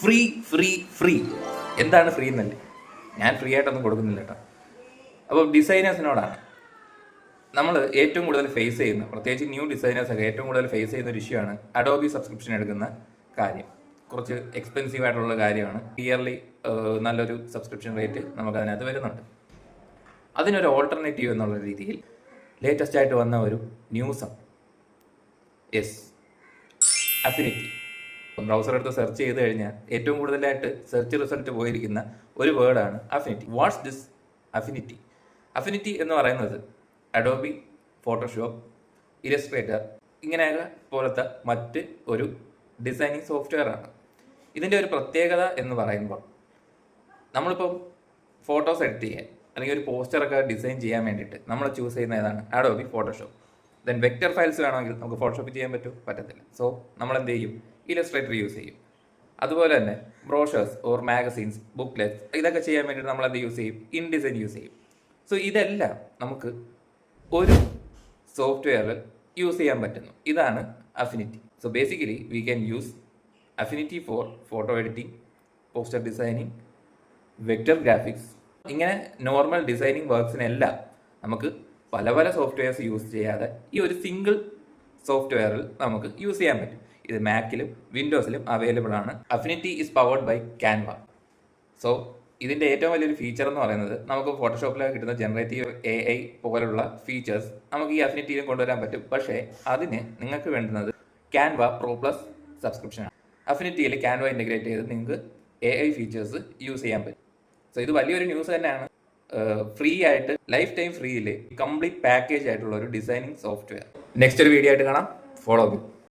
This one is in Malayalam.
Free free free. എന്താണ് ഫ്രീ എന്നല്ലേ? ഞാൻ ഫ്രീ ആയിട്ടൊന്നും കൊടുക്കുന്നില്ല കേട്ടോ. അപ്പോൾ ഡിസൈനേഴ്സിനോടാണ് നമ്മൾ ഏറ്റവും കൂടുതൽ ഫേസ് ചെയ്യുന്ന, പ്രത്യേകിച്ച് ന്യൂ ഡിസൈനേഴ്സൊക്കെ ഏറ്റവും കൂടുതൽ ഫേസ് ചെയ്യുന്ന ഒരു ഇഷ്യൂ ആണ് അഡോബി സബ്സ്ക്രിപ്ഷൻ എടുക്കുന്ന കാര്യം. കുറച്ച് എക്സ്പെൻസീവ് ആയിട്ടുള്ള കാര്യമാണ്. ഇയർലി നല്ലൊരു സബ്സ്ക്രിപ്ഷൻ റേറ്റ് നമുക്ക് അതിനകത്ത് വരുന്നുണ്ട്. അതിനൊരു ഓൾട്ടർനേറ്റീവ് എന്നുള്ള രീതിയിൽ ലേറ്റസ്റ്റ് ആയിട്ട് വന്ന ഒരു ന്യൂസാണ് അഫിനിറ്റി. ബ്രൗസർ എടുത്ത് സെർച്ച് ചെയ്ത് കഴിഞ്ഞാൽ ഏറ്റവും കൂടുതലായിട്ട് സെർച്ച് റിസൾട്ട് പോയിരിക്കുന്ന ഒരു വേർഡാണ് affinity. What's this affinity? Affinity എന്ന് പറയുന്നത് അഡോബി ഫോട്ടോഷോപ്പ്, ഇലസ്ട്രേറ്റർ ഇങ്ങനെയൊക്കെ പോലത്തെ മറ്റ് ഒരു ഡിസൈനിങ് സോഫ്റ്റ്വെയർ ആണ്. ഇതിൻ്റെ ഒരു പ്രത്യേകത എന്ന് പറയുമ്പോൾ നമ്മളിപ്പം ഫോട്ടോസ് എഡിറ്റ് ചെയ്യാൻ അല്ലെങ്കിൽ ഒരു പോസ്റ്ററൊക്കെ ഡിസൈൻ ചെയ്യാൻ വേണ്ടിയിട്ട് നമ്മൾ ചൂസ് ചെയ്യുന്ന ഏതാണ്? Adobe Photoshop. Then vector files വേണമെങ്കിൽ നമുക്ക് ഫോട്ടോഷോപ്പ് ചെയ്യാൻ പറ്റത്തില്ല. സോ നമ്മൾ എന്ത് ചെയ്യും? ഇലസ്ട്രേറ്റർ യൂസ് ചെയ്യും. അതുപോലെ തന്നെ ബ്രോഷേഴ്സ് ഓർ മാഗസീൻസ്, ബുക്ക്ലെറ്റ്സ് ഇതൊക്കെ ചെയ്യാൻ വേണ്ടിയിട്ട് നമ്മൾ എന്ത് യൂസ് ചെയ്യും? ഇൻഡിസൈൻ യൂസ് ചെയ്യും. സോ ഇതെല്ലാം നമുക്ക് ഒരു സോഫ്റ്റ്വെയറിൽ യൂസ് ചെയ്യാൻ പറ്റുന്നു. ഇതാണ് affinity. So basically we can use affinity for photo editing, poster designing, vector graphics. ഇങ്ങനെ നോർമൽ ഡിസൈനിങ് വർക്ക്സിനെല്ലാം നമുക്ക് പല പല സോഫ്റ്റ്വെയർസ് യൂസ് ചെയ്യാതെ ഈ ഒരു സിംഗിൾ സോഫ്റ്റ്വെയറിൽ നമുക്ക് യൂസ് ചെയ്യാൻ പറ്റും. ഇത് മാക്കിലും വിൻഡോസിലും അവൈലബിൾ ആണ്. Affinity is powered by Canva. So ഇതിൻ്റെ ഏറ്റവും വലിയൊരു ഫീച്ചർ എന്ന് പറയുന്നത് നമുക്ക് ഫോട്ടോഷോപ്പിൽ കിട്ടുന്ന ജനറേറ്റീവ് AI പോലുള്ള ഫീച്ചേഴ്സ് നമുക്ക് ഈ അഫിനിറ്റിയിലും കൊണ്ടുവരാൻ പറ്റും. പക്ഷേ അതിന് നിങ്ങൾക്ക് വേണ്ടുന്നത് ക്യാൻവ പ്രോ പ്ലസ് സബ്സ്ക്രിപ്ഷൻ ആണ്. അഫിനിറ്റിയിൽ ക്യാൻവ ഇൻ്റഗ്രേറ്റ് ചെയ്ത് നിങ്ങൾക്ക് AI ഫീച്ചേഴ്സ് യൂസ് ചെയ്യാൻ പറ്റും. സോ ഇത് വലിയൊരു ന്യൂസ് തന്നെയാണ്. ഫ്രീ ആയിട്ട് ലൈഫ് ടൈം ഫ്രീയിൽ കംപ്ലീറ്റ് പാക്കേജ് ആയിട്ടുള്ള ഒരു ഡിസൈനിങ് സോഫ്റ്റ്വെയർ. നെക്സ്റ്റ് ഒരു വീഡിയോ ആയിട്ട് കാണാം. Follow me.